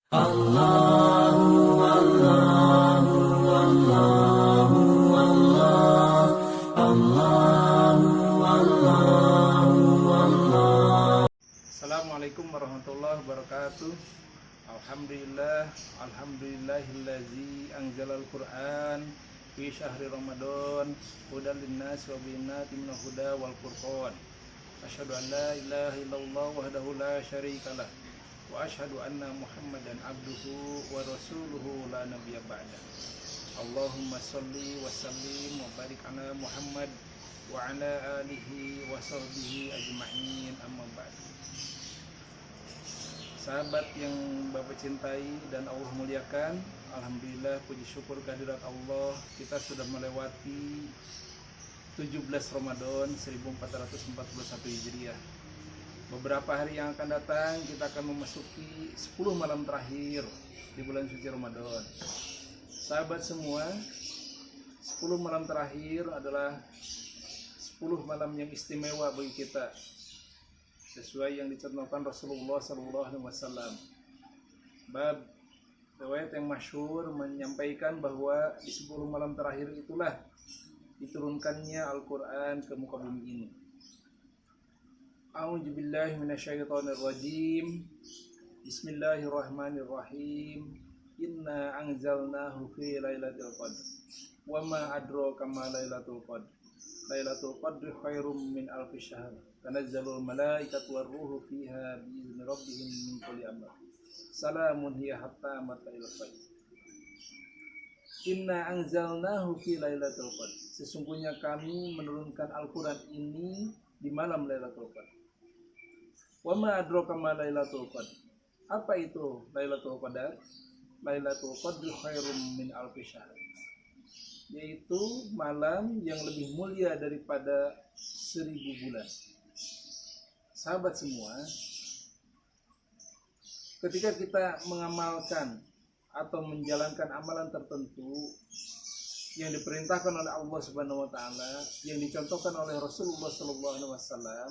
Allahu Allahu Allahu Allah Allahu Allahu Allah. Assalamualaikum warahmatullahi wabarakatuh. Alhamdulillahillazi anzalal Qur'an fi syahri Ramadan hudan linnas wa bayyinatin minal huda wal furqan. Asyhadu an la ilaha illallah wahdahu la syarikalah wa asyhadu anna Muhammadan abduhu wa rasuluhu la nabiyya ba'da. Allahumma shalli wa sallim wa barik ala Muhammad wa ala alihi wa sahbihi ajma'in, amma ba'd. Sahabat yang Bapak cintai dan Allah muliakan, alhamdulillah, puji syukur kehadirat Allah, kita sudah melewati 17 Ramadan 1441 Hijriah. Beberapa hari yang akan datang kita akan memasuki 10 malam terakhir di bulan suci Ramadan. Sahabat semua, 10 malam terakhir adalah 10 malam yang istimewa bagi kita, sesuai yang dicontohkan Rasulullah SAW. Bab riwayat yang masyhur menyampaikan bahwa di 10 malam terakhir itulah diturunkannya Al-Quran ke muka bumi ini. A'udzubillahi minasyaitonirrajim. Bismillahirrahmanirrahim. Inna anzalnahu fi lailatul qadr. Wa ma adraka ma lailatul qadr. Lailatul qadri khairum min alfi syahr. Tanazzalul malaikatu warruhu fiha bi'izni rabbihim min kulli amr. Salamun hiya hatta matla'il fajr. Inna anzalnahu fi lailatul qadr. Sesungguhnya kami menurunkan Al-Quran ini di malam Lailatul Qadar. Wa ma adraka ma Lailatul Qadar. Apa itu Lailatul Qadar? Lailatul Qadri khairum min alfi syahr. Yaitu malam yang lebih mulia daripada 1000 bulan. Sahabat semua, ketika kita mengamalkan atau menjalankan amalan tertentu yang diperintahkan oleh Allah Subhanahu wa taala, yang dicontohkan oleh Rasulullah sallallahu alaihi wasallam,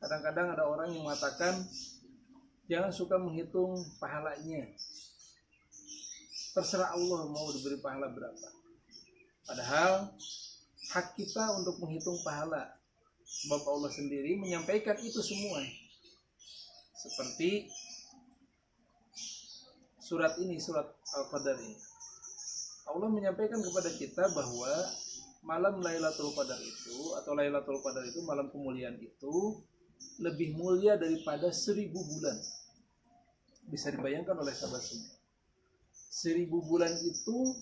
kadang-kadang ada orang yang mengatakan jangan suka menghitung pahalanya. Terserah Allah mau diberi pahala berapa. Padahal hak kita untuk menghitung pahala. Sebab Allah sendiri menyampaikan itu semua. Seperti surat ini, surat Al-Qadar ini. Allah menyampaikan kepada kita bahwa malam Lailatul Qadar itu, atau Lailatul Qadar itu, malam kemuliaan itu lebih mulia daripada 1000 bulan. Bisa dibayangkan oleh sahabat semua. 1000 bulan itu,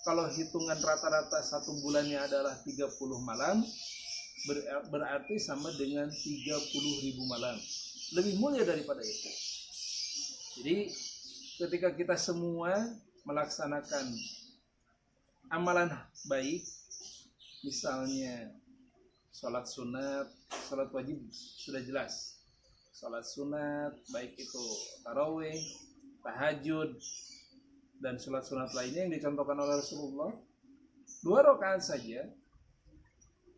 kalau hitungan rata-rata satu bulannya adalah 30 malam, berarti sama dengan 30.000 malam. Lebih mulia daripada itu. Jadi ketika kita semua melaksanakan amalan baik, misalnya sholat sunat, sholat wajib sudah jelas, sholat sunat baik itu tarawih, tahajud, dan sholat sunat lainnya yang dicontohkan oleh Rasulullah, 2 rakaat saja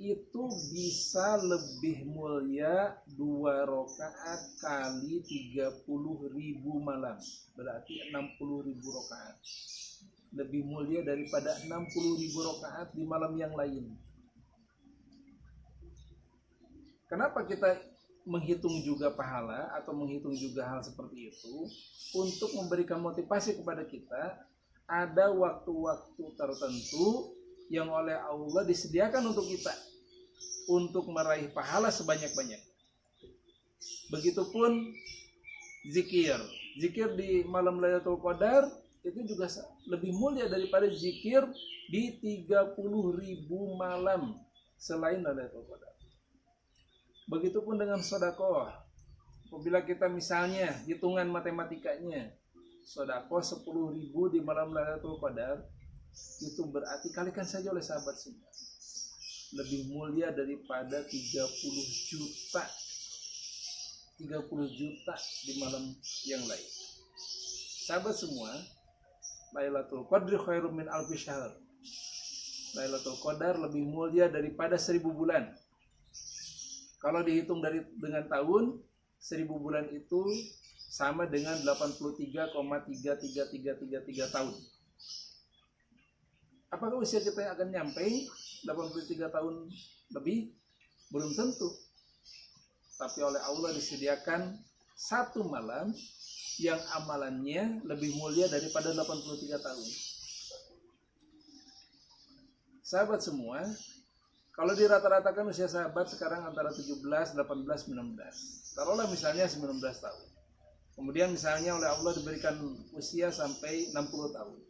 itu bisa lebih mulia 2 rakaat kali 30.000 malam, berarti 60.000 rakaat. Lebih mulia daripada 60.000 rakaat di malam yang lain. Kenapa kita menghitung juga pahala atau menghitung juga hal seperti itu? Untuk memberikan motivasi kepada kita, ada waktu-waktu tertentu yang oleh Allah disediakan untuk kita, untuk meraih pahala sebanyak-banyak. Begitupun zikir. Zikir di malam Lailatul Qadar itu juga lebih mulia daripada zikir di 30.000 malam selain Lailatul Qadar. Begitupun dengan sedekah. Apabila kita misalnya hitungan matematikanya, sedekah 10.000 di malam Lailatul Qadar, itu berarti kalikan saja oleh sahabat semua, lebih mulia daripada 30 juta di malam yang lain. Sahabat semua, Lailatul Qadri khairum min alfi syahr. Lailatul Qadar lebih mulia daripada 1000 bulan. Kalau dihitung dengan tahun, 1000 bulan itu sama dengan 83,33333 tahun. Apakah usia kita yang akan nyampe 83 tahun lebih? Belum tentu. Tapi oleh Allah disediakan satu malam yang amalannya lebih mulia daripada 83 tahun. Sahabat semua, kalau dirata-ratakan usia sahabat sekarang antara 17, 18, 19. Taruhlah misalnya 19 tahun. Kemudian misalnya oleh Allah diberikan usia sampai 60 tahun.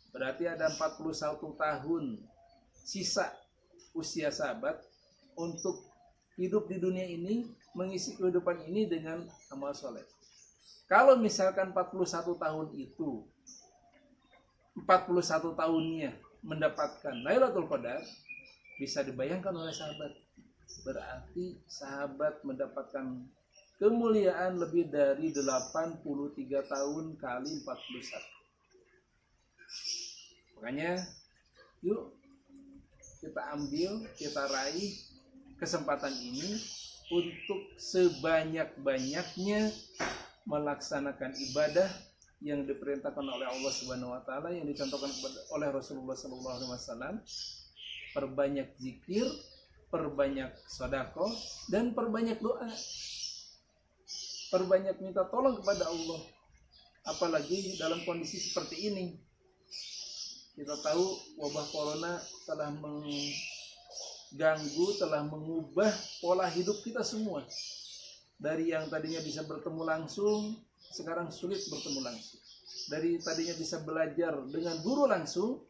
Berarti ada 41 tahun sisa usia sahabat untuk hidup di dunia ini, mengisi kehidupan ini dengan amal soleh. Kalau misalkan 41 tahun itu 41 tahunnya mendapatkan Lailatul Qadar, bisa dibayangkan oleh sahabat, berarti sahabat mendapatkan kemuliaan lebih dari 83 tahun kali 41. Makanya yuk kita ambil, kita raih kesempatan ini untuk sebanyak-banyaknya melaksanakan ibadah yang diperintahkan oleh Allah Subhanahu wa taala, yang dicontohkan oleh Rasulullah sallallahu alaihi wasallam. Perbanyak zikir, perbanyak sedekah, dan perbanyak doa. Perbanyak minta tolong kepada Allah. Apalagi dalam kondisi seperti ini. Kita tahu wabah corona telah mengganggu, telah mengubah pola hidup kita semua. Dari yang tadinya bisa bertemu langsung, sekarang sulit bertemu langsung. Dari tadinya bisa belajar dengan guru langsung,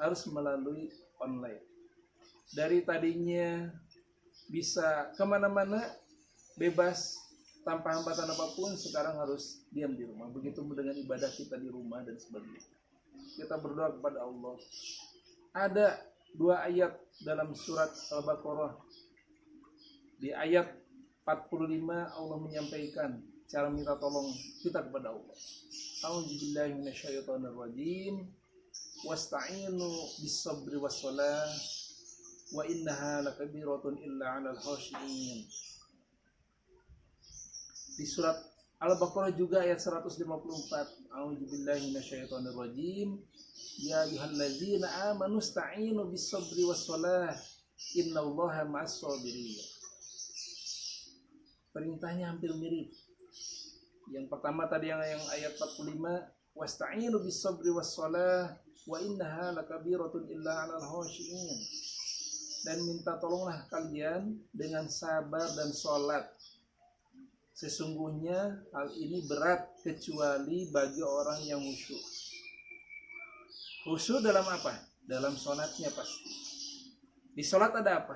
harus melalui online. Dari tadinya bisa kemana-mana bebas tanpa hambatan apapun, sekarang harus diam di rumah. Begitu dengan ibadah kita di rumah dan sebagainya. Kita berdoa kepada Allah. Ada 2 ayat dalam surat Al-Baqarah. Di ayat 45 Allah menyampaikan cara minta tolong kita kepada Allah. A'udzubillahi minasyaitonirrajim. Wasta'inu bis-sabri was-shalah wa innaha lakabiratun illa 'alal khashiyin. Di surat Al-Baqarah juga ayat 154. A'udzubillahi minasyaitonirrajim. Ya ayyuhallazina amanu ista'inu bis-sabri was-shalah innallaha ma'as-sabirin. Perintahnya hampir mirip. Yang pertama tadi yang ayat 45, wasta'inu bis-sabri was-shalah wa innaha lakabiratun illa 'alal khashiyin. Dan minta tolonglah kalian dengan sabar dan sholat. Sesungguhnya hal ini berat kecuali bagi orang yang khusyuk. Khusyuk dalam apa? Dalam sholatnya pasti. Di sholat ada apa?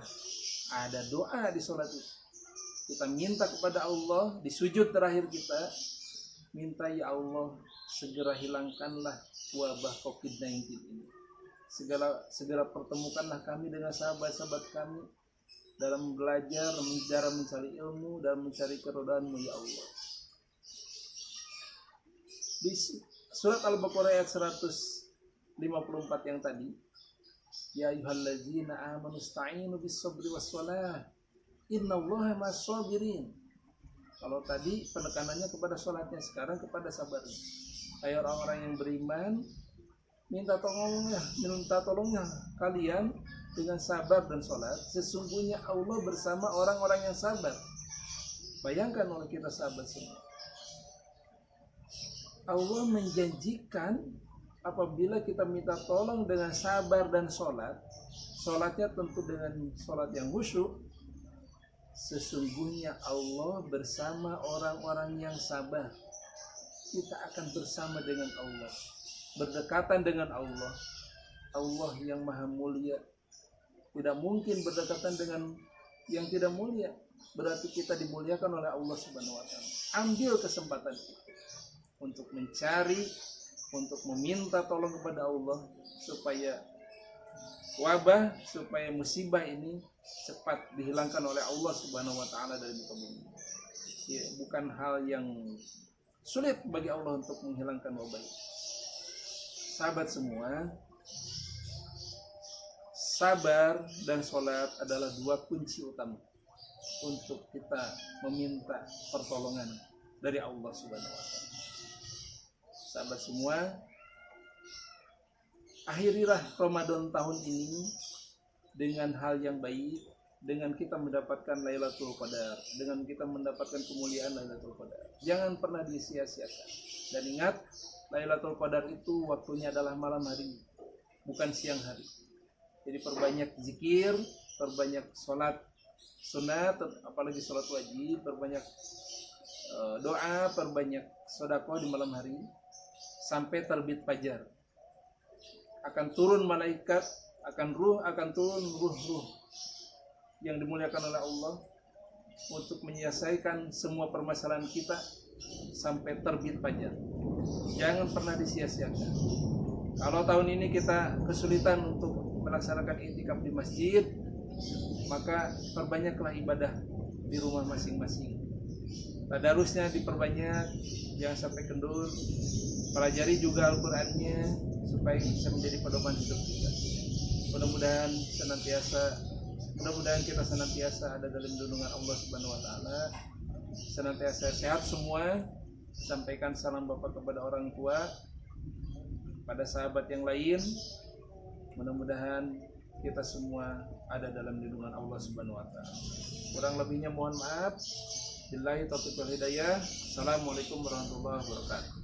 Ada doa di sholat itu. Kita minta kepada Allah di sujud terakhir kita, minta ya Allah segera hilangkanlah wabah COVID-19 ini. Segera pertemukanlah kami dengan sahabat-sahabat kami dalam belajar, mencari ilmu, dan mencari keridhaan-Mu ya Allah. Di surat Al-Baqarah ayat 154 yang tadi, ya ayyuhallazina amanu ista'inu bis-sabri was-shalah innallaha ma'as-sabirin. Kalau tadi penekanannya kepada sholatnya, sekarang kepada sabarnya. Hai orang-orang yang beriman, minta tolongnya kalian dengan sabar dan sholat. Sesungguhnya Allah bersama orang-orang yang sabar. Bayangkan oleh kita sahabat semua, Allah menjanjikan apabila kita minta tolong dengan sabar dan sholat, sholatnya tentu dengan sholat yang khusyuk, sesungguhnya Allah bersama orang-orang yang sabar. Kita akan bersama dengan Allah, berdekatan dengan Allah. Allah yang maha mulia tidak mungkin berdekatan dengan yang tidak mulia. Berarti kita dimuliakan oleh Allah Subhanahu wa taala. Ambil kesempatan itu untuk mencari, untuk meminta tolong kepada Allah supaya wabah, supaya musibah ini cepat dihilangkan oleh Allah Subhanahu wa taala dari muka bumi. Ya, bukan hal yang sulit bagi Allah untuk menghilangkan wabah ini. Sahabat semua, sabar dan sholat adalah 2 kunci utama untuk kita meminta pertolongan dari Allah Subhanahu wa taala. Sahabat semua, akhirilah Ramadan tahun ini dengan hal yang baik, dengan kita mendapatkan Lailatul Qadar, dengan kita mendapatkan kemuliaan Lailatul Qadar. Jangan pernah disia-siakan. Dan ingat, Lailatul Qadar itu waktunya adalah malam hari, bukan siang hari. Jadi perbanyak zikir, perbanyak sholat sunat, apalagi sholat wajib, perbanyak doa, perbanyak sedekah di malam hari sampai terbit fajar. Akan turun malaikat, akan turun ruh-ruh yang dimuliakan oleh Allah untuk menyelesaikan semua permasalahan kita sampai terbit fajar. Jangan pernah disia-siakan. Kalau tahun ini kita kesulitan untuk melaksanakan i'tikaf di masjid, maka perbanyaklah ibadah di rumah masing-masing. Tadarusnya diperbanyak, jangan sampai kendur. Pelajari juga Al-Qur'annya supaya bisa menjadi pedoman hidup kita. Mudah-mudahan kita senantiasa ada dalam lindungan Allah Subhanahu wa taala. Senantiasa sehat semua. Sampaikan salam Bapak kepada orang tua, pada sahabat yang lain. Mudah-mudahan kita semua ada dalam lindungan Allah Subhanahu wa taala. Kurang lebihnya mohon maaf. Billahi taufiq wal hidayah. Assalamualaikum warahmatullahi wabarakatuh.